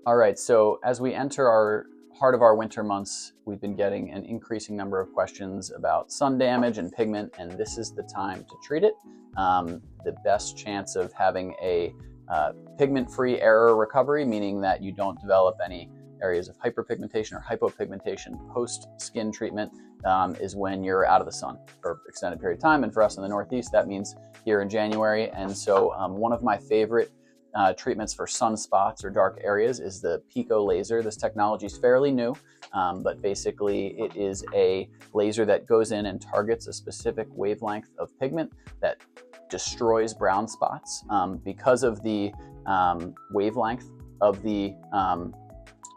All right, so as we enter our heart of our winter months, we've been getting an increasing number of questions about sun damage and pigment, and this is the time to treat it. The best chance of having a pigment-free error recovery, meaning that you don't develop any areas of hyperpigmentation or hypopigmentation post-skin treatment, is when you're out of the sun for an extended period of time. And for us in the Northeast, that means here in January. And so one of my favorite treatments for sunspots or dark areas is the Pico Laser. This technology is fairly new, but basically it is a laser that goes in and targets a specific wavelength of pigment that destroys brown spots. Because of the wavelength of the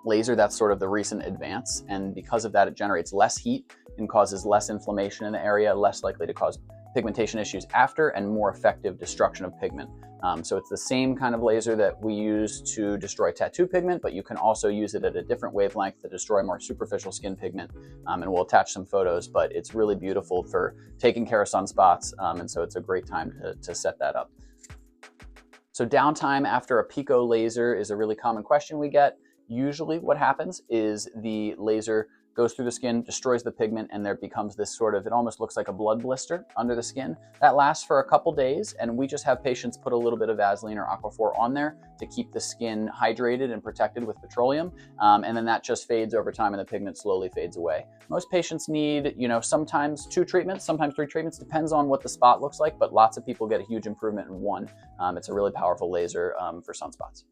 laser, that's sort of the recent advance, and because of that it generates less heat and causes less inflammation in the area, less likely to cause pigmentation issues after, and more effective destruction of pigment. So it's the same kind of laser that we use to destroy tattoo pigment, but you can also use it at a different wavelength to destroy more superficial skin pigment. And we'll attach some photos, but it's really beautiful for taking care of sunspots. And so it's a great time to set that up. So downtime after a Pico laser is a really common question we get. Usually what happens is the laser goes through the skin, destroys the pigment, and there becomes this sort of, it almost looks like a blood blister under the skin. That lasts for a couple days, and we just have patients put a little bit of Vaseline or Aquaphor on there to keep the skin hydrated and protected with petroleum, and then that just fades over time and the pigment slowly fades away. Most patients need, sometimes 2 treatments, sometimes 3 treatments, depends on what the spot looks like, but lots of people get a huge improvement in one. It's a really powerful laser for sunspots.